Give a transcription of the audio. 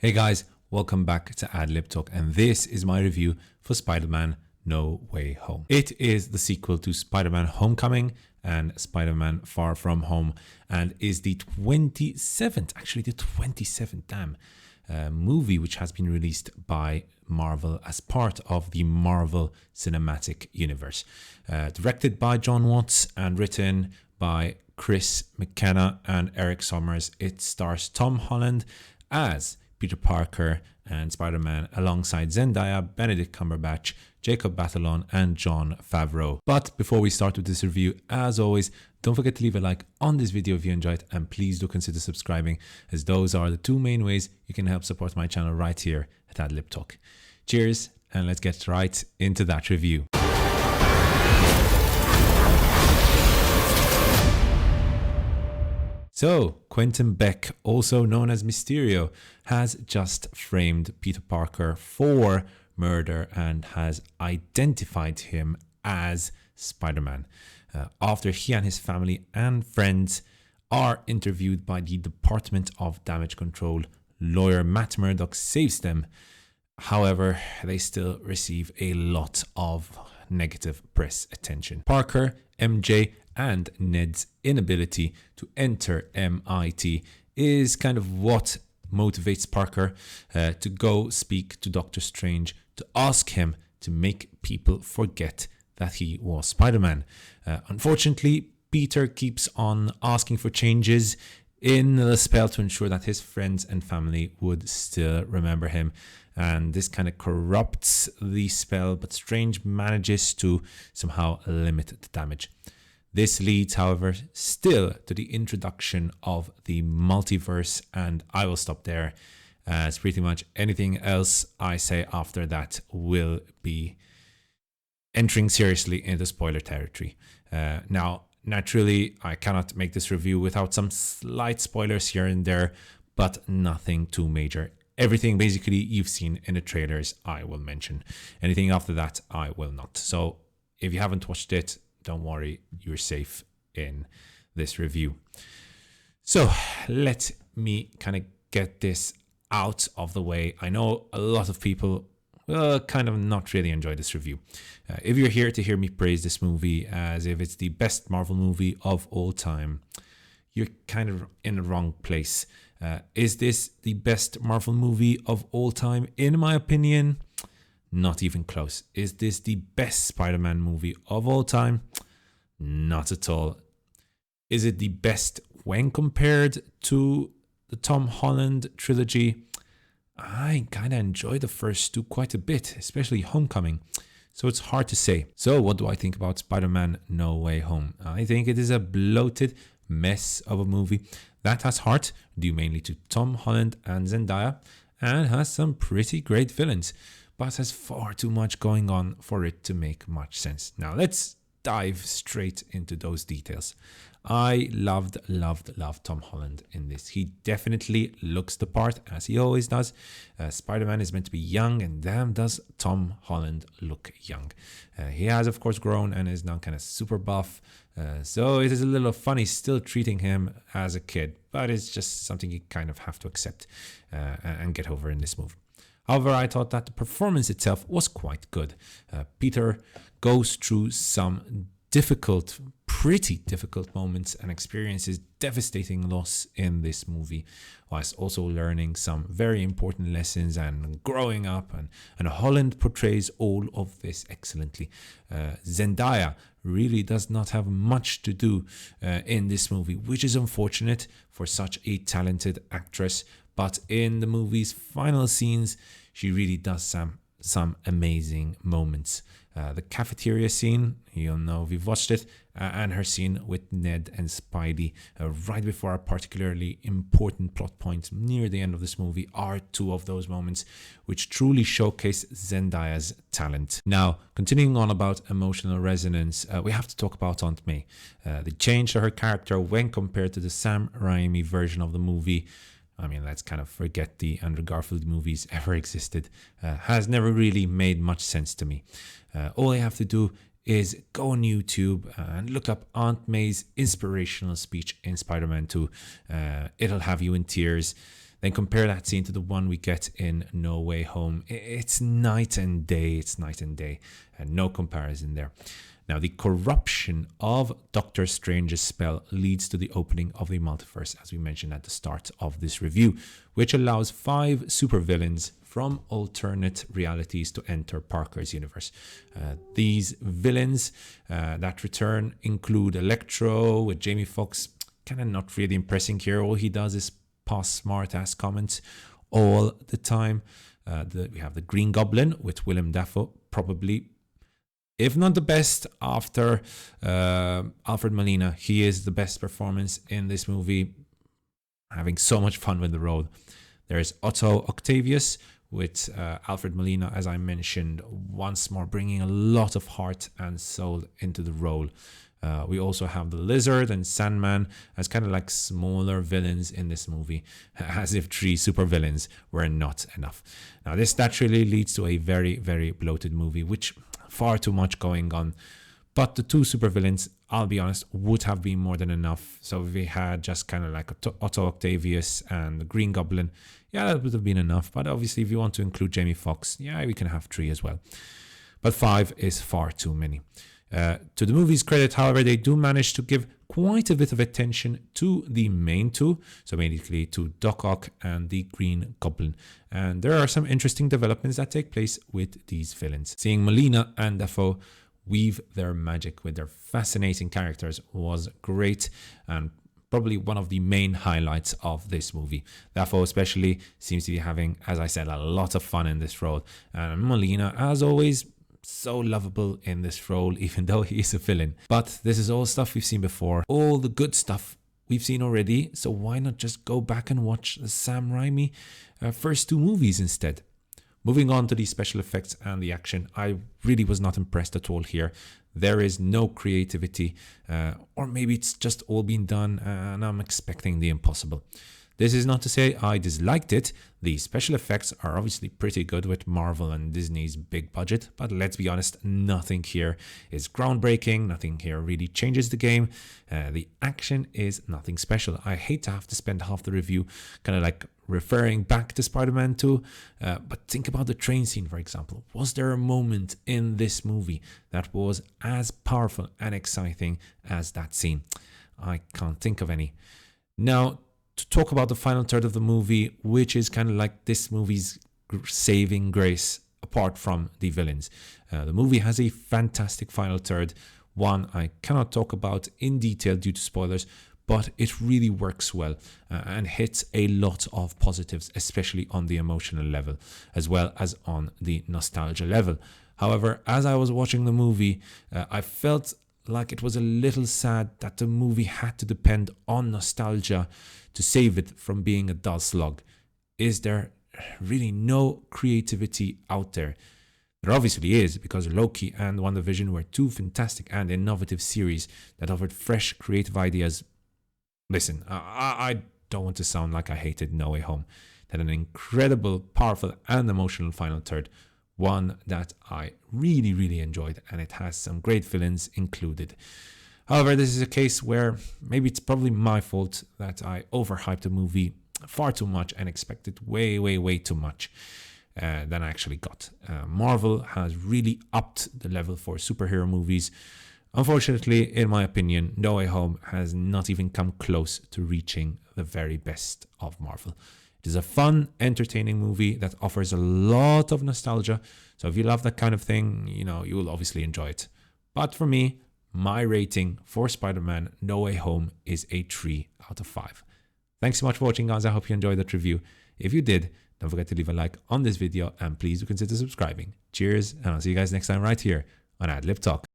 Hey guys, welcome back to Adlib Talk, and this is my review for Spider-Man No Way Home. It is the sequel to Spider-Man Homecoming and Spider-Man Far From Home, and is the 27th movie which has been released by Marvel as part of the Marvel Cinematic Universe. Directed by John Watts and written by Chris McKenna and Eric Sommers, it stars Tom Holland as Peter Parker and Spider-Man alongside Zendaya, Benedict Cumberbatch, Jacob Batalon and Jon Favreau. But before we start with this review, as always, don't forget to leave a like on this video if you enjoyed, and please do consider subscribing, as those are the two main ways you can help support my channel right here at Adlib Talk. Cheers, and let's get right into that review. So, Quentin Beck, also known as Mysterio, has just framed Peter Parker for murder and has identified him as Spider-Man. After he and his family and friends are interviewed by the Department of Damage Control, lawyer Matt Murdock saves them. However, they still receive a lot of negative press attention. Parker, MJ, and Ned's inability to enter MIT is kind of what motivates Parker to go speak to Doctor Strange to ask him to make people forget that he was Spider-Man. Unfortunately, Peter keeps on asking for changes in the spell to ensure that his friends and family would still remember him. And this kind of corrupts the spell, but Strange manages to somehow limit the damage. This leads, however, still to the introduction of the multiverse, and I will stop there, as pretty much anything else I say after that will be entering seriously into spoiler territory. Now, naturally, I cannot make this review without some slight spoilers here and there, but nothing too major. Everything basically you've seen in the trailers I will mention. Anything after that I will not. So if you haven't watched it, don't worry, you're safe in this review. So let me kind of get this out of the way. I know a lot of people kind of not really enjoy this review. If you're here to hear me praise this movie as if it's the best Marvel movie of all time, you're kind of in the wrong place. Is this the best Marvel movie of all time? In my opinion, not even close. Is this the best Spider-Man movie of all time? Not at all. Is it the best when compared to the Tom Holland trilogy? I kind of enjoyed the first two quite a bit, especially Homecoming. So it's hard to say. So what do I think about Spider-Man No Way Home? I think it is a bloated mess of a movie that has heart, due mainly to Tom Holland and Zendaya, and has some pretty great villains, but has far too much going on for it to make much sense. Now let's dive straight into those details. I loved Tom Holland in this. He definitely looks the part, as he always does. Spider-Man is meant to be young, and damn does Tom Holland look young. He has of course grown and is now kind of super buff, so it is a little funny still treating him as a kid, but it's just something you kind of have to accept and get over in this movie. However, I thought that the performance itself was quite good. Peter goes through some pretty difficult moments and experiences devastating loss in this movie, whilst also learning some very important lessons and growing up, and Holland portrays all of this excellently. Zendaya really does not have much to do in this movie, which is unfortunate for such a talented actress, but in the movie's final scenes she really does some amazing moments. The cafeteria scene, you'll know if you've watched it, and her scene with Ned and Spidey right before a particularly important plot point near the end of this movie are two of those moments which truly showcase Zendaya's talent. Now, continuing on about emotional resonance, we have to talk about Aunt May. The change to her character when compared to the Sam Raimi version of the movie, I mean, let's kind of forget the Andrew Garfield movies ever existed, has never really made much sense to me. All I have to do is go on YouTube and look up Aunt May's inspirational speech in Spider-Man 2. It'll have you in tears. Then compare that scene to the one we get in No Way Home. It's night and day. It's night and day, and no comparison there. Now, the corruption of Doctor Strange's spell leads to the opening of the multiverse, as we mentioned at the start of this review, which allows 5 supervillains from alternate realities to enter Parker's universe. These villains that return include Electro, with Jamie Foxx kind of not really impressing here. All he does is pass smart-ass comments all the time. We have the Green Goblin with Willem Dafoe, probably, if not the best, after Alfred Molina. He is the best performance in this movie, having so much fun with the role. There's Otto Octavius with Alfred Molina, as I mentioned, once more bringing a lot of heart and soul into the role. We also have the Lizard and Sandman as kind of like smaller villains in this movie, as if 3 super villains were not enough. Now, this naturally leads to a very, very bloated movie, which far too much going on. But the 2 supervillains, I'll be honest, would have been more than enough. So if we had just kind of like Otto Octavius and the Green Goblin, yeah, that would have been enough. But obviously, if you want to include Jamie Foxx, yeah, we can have 3 as well. But 5 is far too many. To the movie's credit, however, they do manage to give quite a bit of attention to the main 2, so basically to Doc Ock and the Green Goblin. And there are some interesting developments that take place with these villains. Seeing Molina and Dafoe weave their magic with their fascinating characters was great, and probably one of the main highlights of this movie. Dafoe especially seems to be having, as I said, a lot of fun in this role. And Molina, as always, so lovable in this role, even though he is a villain. But this is all stuff we've seen before. All the good stuff we've seen already. So why not just go back and watch the Sam Raimi first 2 movies instead? Moving on to the special effects and the action, I really was not impressed at all here. There is no creativity, or maybe it's just all been done and I'm expecting the impossible. This is not to say I disliked it. The special effects are obviously pretty good with Marvel and Disney's big budget, but let's be honest, nothing here is groundbreaking, nothing here really changes the game. The action is nothing special. I hate to have to spend half the review kind of like referring back to Spider-Man 2, but think about the train scene, for example. Was there a moment in this movie that was as powerful and exciting as that scene? I can't think of any. Now, to talk about the final third of the movie, which is kind of like this movie's saving grace apart from the villains. The movie has a fantastic final third, one I cannot talk about in detail due to spoilers, but it really works well and hits a lot of positives, especially on the emotional level, as well as on the nostalgia level. However, as I was watching the movie, I felt like it was a little sad that the movie had to depend on nostalgia to save it from being a dull slog. Is there really no creativity out there? There obviously is, because Loki and WandaVision were 2 fantastic and innovative series that offered fresh creative ideas. Listen, I don't want to sound like I hated No Way Home. That an incredible, powerful and emotional final third. One that I really, really enjoyed, and it has some great villains included. However, this is a case where maybe it's probably my fault that I overhyped the movie far too much and expected way, way, way too much than I actually got. Marvel has really upped the level for superhero movies. Unfortunately, in my opinion, No Way Home has not even come close to reaching the very best of Marvel. It is a fun, entertaining movie that offers a lot of nostalgia. So if you love that kind of thing, you will obviously enjoy it. But for me, my rating for Spider-Man No Way Home is a 3 out of 5. Thanks so much for watching, guys. I hope you enjoyed that review. If you did, don't forget to leave a like on this video and please do consider subscribing. Cheers, and I'll see you guys next time right here on Adlib Talk.